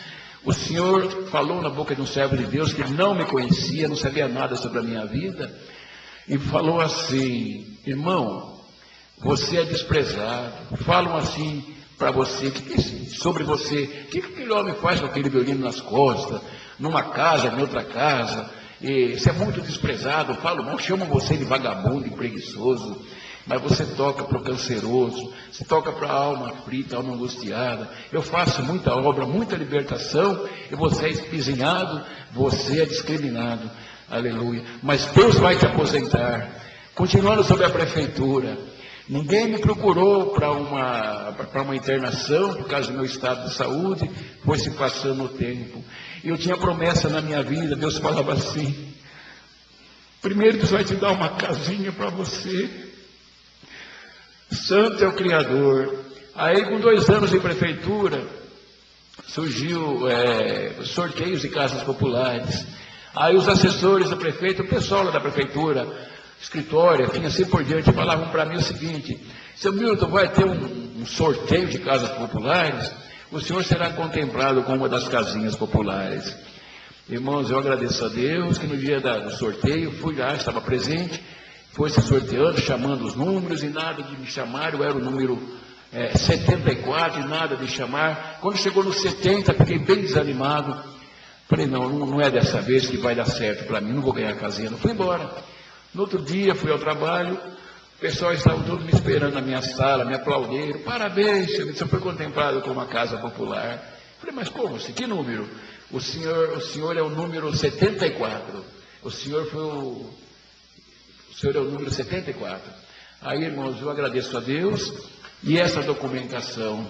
o senhor falou na boca de um servo de Deus que ele não me conhecia, não sabia nada sobre a minha vida, e falou assim: irmão, você é desprezado. Falam assim para você, sobre você: o que aquele homem faz com aquele violino nas costas, numa casa, em outra casa? E você é muito desprezado, falam mal, chamam você de vagabundo, de preguiçoso. Mas você toca para o canceroso, você toca para a alma aflita, a alma angustiada. Eu faço muita obra, muita libertação, e você é espizinhado, você é discriminado. Aleluia. Mas Deus vai te aposentar. Continuando sobre a prefeitura. Ninguém me procurou para uma internação por causa do meu estado de saúde. Foi se passando o tempo. Eu tinha promessa na minha vida. Deus falava assim: primeiro Deus vai te dar uma casinha para você. Santo é o Criador. Aí, com 2 anos de prefeitura, surgiu sorteios de casas populares. Aí os assessores do prefeito, o pessoal lá da prefeitura, escritório, enfim, assim por diante, falavam para mim o seguinte: seu Milton, vai ter um sorteio de casas populares, o senhor será contemplado com uma das casinhas populares. Irmãos, eu agradeço a Deus que no dia do sorteio, fui lá, estava presente, foi se sorteando, chamando os números, e nada de me chamar, eu era o número 74, e nada de chamar. Quando chegou no 70, fiquei bem desanimado. Falei, não é dessa vez que vai dar certo para mim, não vou ganhar a casinha. Não, fui embora. No outro dia, fui ao trabalho, o pessoal estava todo me esperando na minha sala, me aplaudiram. Parabéns, você foi contemplado com uma casa popular. Falei, mas como assim? Que número? O senhor é o número 74. O senhor é o número 74. Aí, irmãos, eu agradeço a Deus. E essa documentação,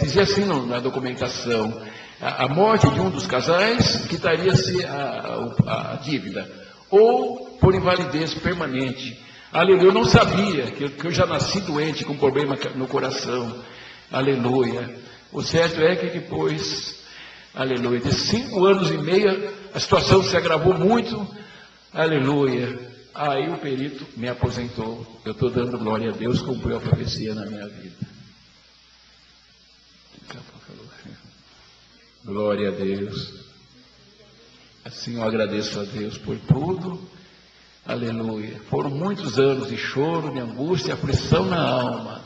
dizia assim na documentação: a morte de um dos casais quitaria-se a dívida, ou por invalidez permanente. Aleluia. Eu não sabia que eu já nasci doente, com problema no coração. Aleluia. O certo é que depois, aleluia, de 5 anos e meio, a situação se agravou muito. Aleluia. Aí o perito me aposentou. Eu estou dando glória a Deus, cumpriu a profecia na minha vida. Glória a Deus. Assim eu agradeço a Deus por tudo. Aleluia. Foram muitos anos de choro, de angústia, aflição na alma.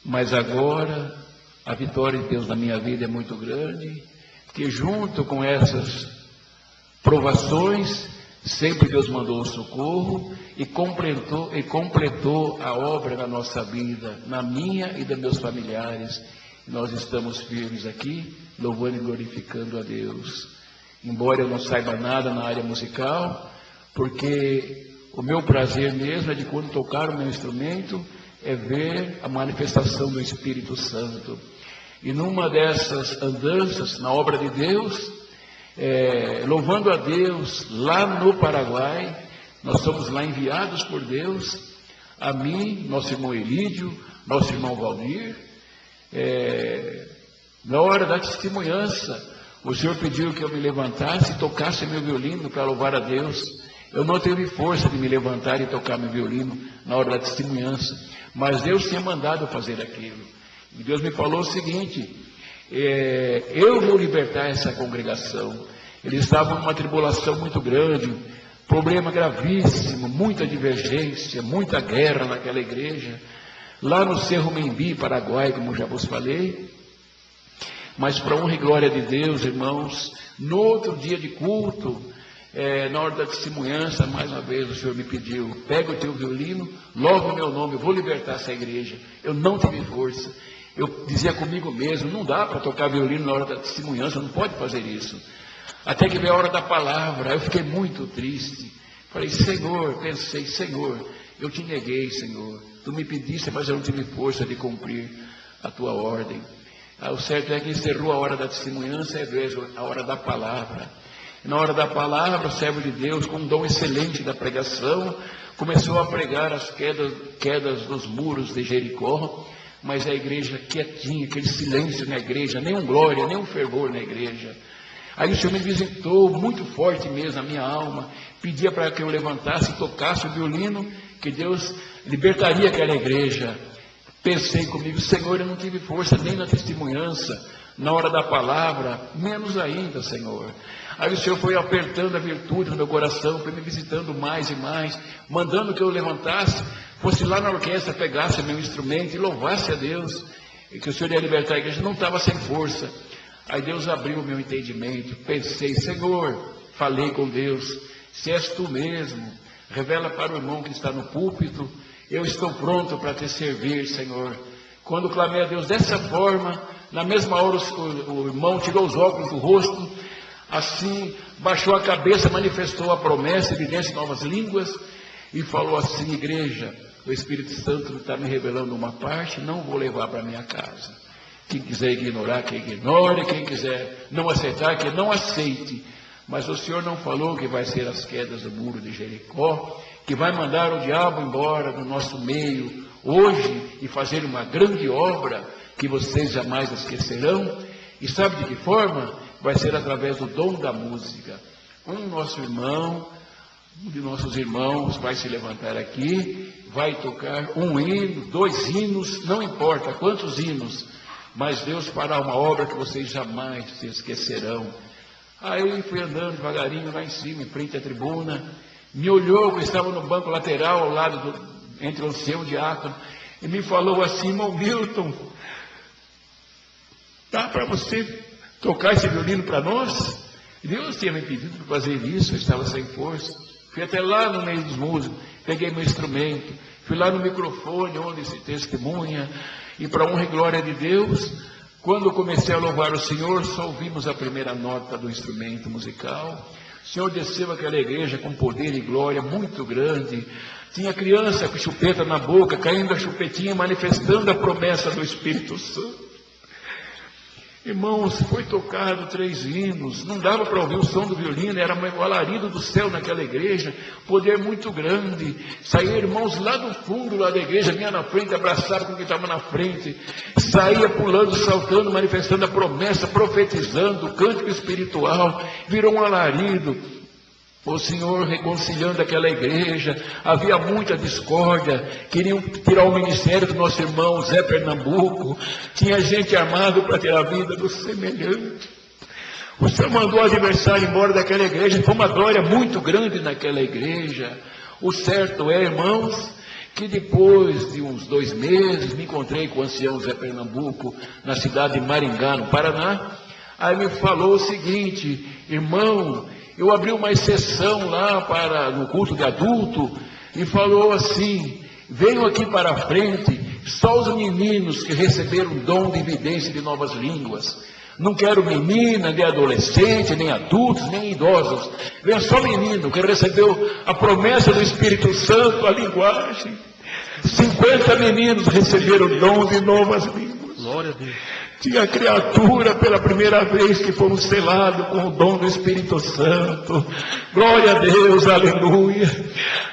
Mas agora, a vitória de Deus na minha vida é muito grande, que junto com essas provações, sempre Deus mandou o socorro e completou a obra na nossa vida, na minha e dos meus familiares. E nós estamos firmes aqui, louvando e glorificando a Deus. Embora eu não saiba nada na área musical, porque o meu prazer mesmo é de quando tocar o meu instrumento, é ver a manifestação do Espírito Santo. E numa dessas andanças na obra de Deus, louvando a Deus lá no Paraguai, nós somos lá enviados por Deus, a mim, nosso irmão Elídio, nosso irmão Valdir. Na hora da testemunhança, o Senhor pediu que eu me levantasse e tocasse meu violino para louvar a Deus. Eu não tive força de me levantar e tocar meu violino na hora da testemunhança, mas Deus tinha mandado fazer aquilo. E Deus me falou o seguinte: eu vou libertar essa congregação. Eles estavam numa tribulação muito grande, problema gravíssimo, muita divergência, muita guerra naquela igreja, lá no Cerro Membi, Paraguai, como já vos falei. Mas para honra e glória de Deus, irmãos, no outro dia de culto, na hora da testemunhança, mais uma vez o Senhor me pediu: pega o teu violino, louva o meu nome, eu vou libertar essa igreja. Eu não tive força. Eu dizia comigo mesmo: não dá para tocar violino na hora da testemunhança, não pode fazer isso. Até que veio a hora da palavra, eu fiquei muito triste. Falei: Senhor, pensei, Senhor, eu te neguei, Senhor. Tu me pediste, mas eu não tive força de cumprir a tua ordem. O certo é que encerrou a hora da testemunhança, a hora da palavra. Na hora da palavra, o servo de Deus, com um dom excelente da pregação, começou a pregar as quedas dos muros de Jericó, mas a igreja quietinha, aquele silêncio na igreja, nenhum glória, nenhum fervor na igreja. Aí o Senhor me visitou muito forte mesmo na minha alma, pedia para que eu levantasse e tocasse o violino, que Deus libertaria aquela igreja. Pensei comigo: Senhor, eu não tive força nem na testemunhança, na hora da palavra, menos ainda, Senhor. Aí o Senhor foi apertando a virtude no meu coração, foi me visitando mais e mais, mandando que eu levantasse, fosse lá na orquestra, pegasse meu instrumento e louvasse a Deus, e que o Senhor ia libertar a igreja. Não estava sem força. Aí Deus abriu o meu entendimento. Pensei: Senhor, falei com Deus, se és tu mesmo, revela para o irmão que está no púlpito. Eu estou pronto para te servir, Senhor. Quando clamei a Deus dessa forma, na mesma hora o irmão tirou os óculos do rosto, Assim, baixou a cabeça, manifestou a promessa, evidência de novas línguas, e falou assim: igreja, o Espírito Santo está me revelando uma parte, não vou levar para minha casa. Quem quiser ignorar, que ignore, quem quiser não aceitar, que não aceite. Mas o Senhor não falou que vai ser as quedas do muro de Jericó, que vai mandar o diabo embora do nosso meio hoje e fazer uma grande obra que vocês jamais esquecerão. E sabe de que forma? Vai ser através do dom da música. Um de nossos irmãos vai se levantar aqui, vai tocar um hino, 2 hinos, não importa quantos hinos, mas Deus fará uma obra que vocês jamais se esquecerão. Aí fui andando devagarinho lá em cima, em frente à tribuna, me olhou, eu estava no banco lateral, ao lado entre o seu diácono, e me falou assim: irmão Milton, dá para você tocar esse violino para nós? Deus tinha me pedido para fazer isso, eu estava sem força. Fui até lá no meio dos músicos, peguei meu instrumento, fui lá no microfone onde se testemunha, e para honra e glória de Deus, quando comecei a louvar o Senhor, só ouvimos a primeira nota do instrumento musical. O Senhor desceu àquela igreja com poder e glória muito grande. Tinha criança com chupeta na boca, caindo a chupetinha, manifestando a promessa do Espírito Santo. Irmãos, foi tocado 3 hinos, não dava para ouvir o som do violino, era o alarido do céu naquela igreja, poder muito grande. Saíam irmãos lá do fundo lá da igreja, vinha na frente, abraçava com quem estava na frente, saía pulando, saltando, manifestando a promessa, profetizando, o cântico espiritual, virou um alarido. O Senhor reconciliando aquela igreja, havia muita discórdia, queriam tirar o ministério do nosso irmão Zé Pernambuco, tinha gente armada para ter a vida do semelhante. O Senhor mandou o adversário embora daquela igreja, foi uma glória muito grande naquela igreja. O certo é, irmãos, que depois de uns 2 meses, me encontrei com o ancião Zé Pernambuco, na cidade de Maringá, no Paraná. Aí me falou o seguinte: irmão, eu abri uma exceção lá no culto de adulto, e falou assim: venham aqui para a frente, só os meninos que receberam o dom de evidência de novas línguas. Não quero menina, nem adolescente, nem adultos, nem idosos. Venha só menino que recebeu a promessa do Espírito Santo, a linguagem. 50 meninos receberam o dom de novas línguas. Glória a Deus. Tinha criatura pela primeira vez que fomos selados com o dom do Espírito Santo. Glória a Deus, aleluia.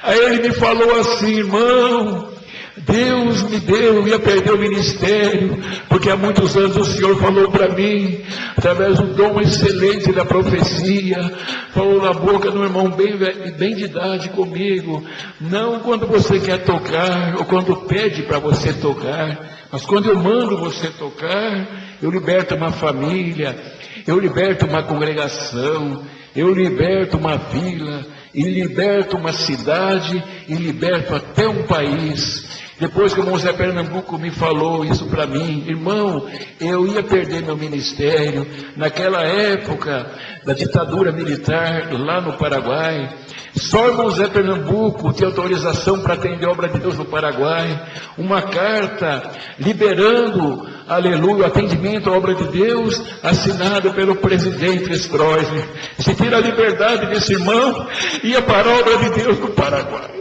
Aí ele me falou assim: irmão, Deus me deu, eu ia perder o ministério, porque há muitos anos o Senhor falou para mim, através do dom excelente da profecia, falou na boca do irmão bem de idade comigo, não quando você quer tocar, ou quando pede para você tocar, mas quando eu mando você tocar, eu liberto uma família, eu liberto uma congregação, eu liberto uma vila, e liberto uma cidade, e liberto até um país. Depois que o irmão Zé Pernambuco me falou isso para mim, irmão, eu ia perder meu ministério. Naquela época da ditadura militar lá no Paraguai, só o irmão Zé Pernambuco tinha autorização para atender a obra de Deus no Paraguai. Uma carta liberando, aleluia, o atendimento à obra de Deus, assinada pelo presidente Stroessner. Se tira a liberdade desse irmão, ia para a obra de Deus no Paraguai.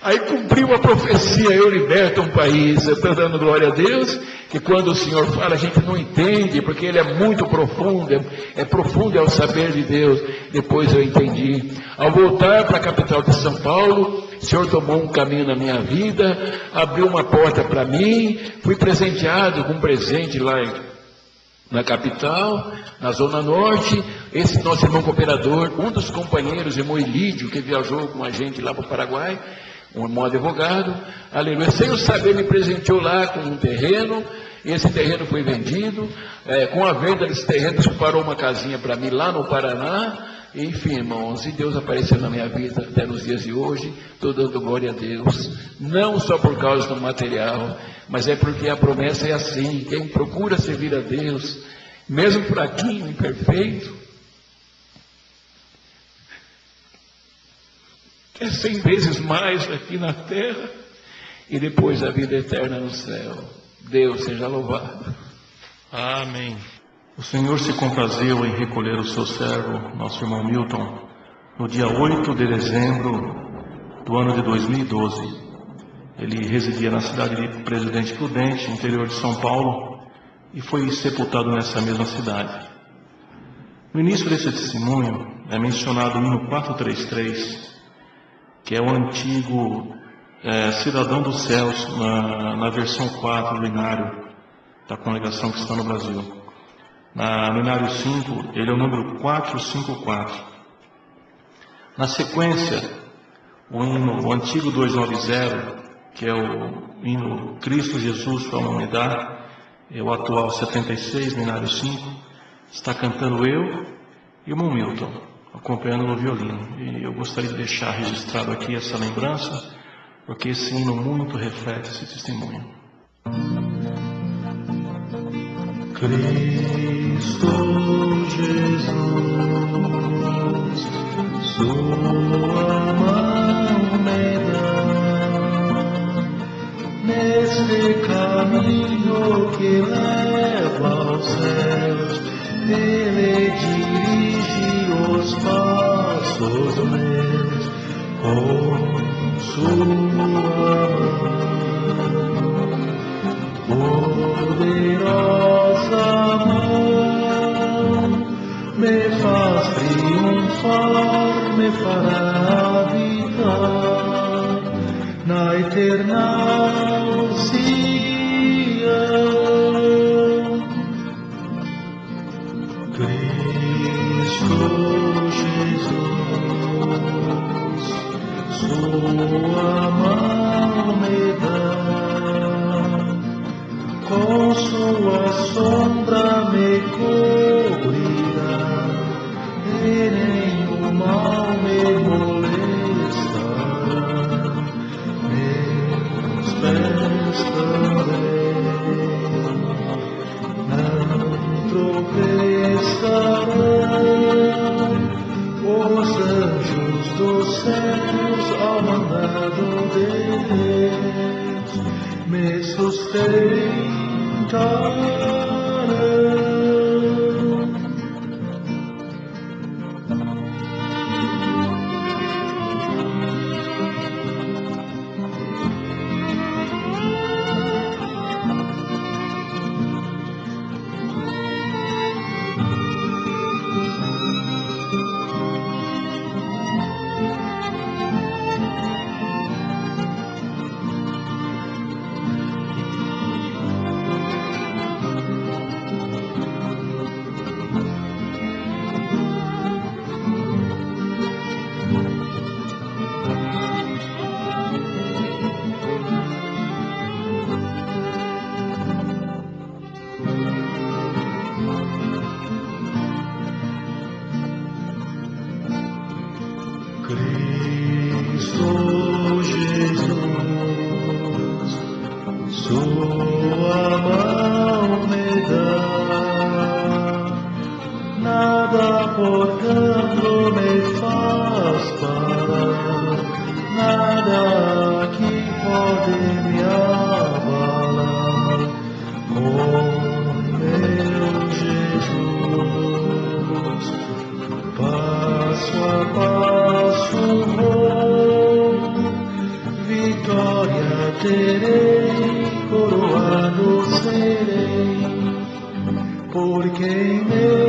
Aí cumpriu a profecia: eu liberto um país. Eu estou dando glória a Deus, que quando o Senhor fala a gente não entende, porque Ele é muito profundo, é profundo, é o saber de Deus. Depois eu entendi. Ao voltar para a capital de São Paulo, o Senhor tomou um caminho na minha vida, abriu uma porta para mim, fui presenteado com um presente lá na capital, na Zona Norte. Esse nosso irmão cooperador, um dos companheiros, irmão Ilídio, que viajou com a gente lá para o Paraguai, um irmão advogado, aleluia, sem eu saber, me presenteou lá com um terreno. Esse terreno foi vendido, com a venda desse terreno, separou uma casinha para mim lá no Paraná. Enfim, irmãos, e Deus apareceu na minha vida até nos dias de hoje. Estou dando glória a Deus, não só por causa do material, mas é porque a promessa é assim: quem procura servir a Deus, mesmo fraquinho, imperfeito, é 100 vezes mais aqui na terra e depois a vida eterna no céu. Deus seja louvado. Amém. O Senhor se comprazeu em recolher o seu servo, nosso irmão Milton, no dia 8 de dezembro do ano de 2012. Ele residia na cidade de Presidente Prudente, interior de São Paulo, e foi sepultado nessa mesma cidade. No início desse testemunho é mencionado o hino 433, que é o antigo Cidadão dos Céus, na versão 4 do Inário da Congregação Cristã no Brasil. No Inário 5, ele é o número 454. Na sequência, o antigo 290, que é o hino Cristo Jesus para a humanidade, é o atual 76, no Inário 5, está cantando eu e o irmão Milton, acompanhando no violino. E eu gostaria de deixar registrado aqui essa lembrança, porque esse hino muito reflete esse testemunho. Cristo Jesus, sua mão me dá, neste caminho que leva aos céus, Ele dirige os passos meus, com sua mão poderosa mão, me faz triunfar, me fará habitar na eterna Sião. Cristo Jesus, sua mão me dá, com sua sombra me cobrirá, e nenhum mal me molestará, meus pés também não tropeçarão. Os anjos dos céus, ao mandado de Deus, me sustentarão. Cristo Jesus, sua mão me dá, nada portanto me faz parar, nada que pode me abalar, com meu Jesus, passo a passo vou, vitória terei, coroado serei, porque em meu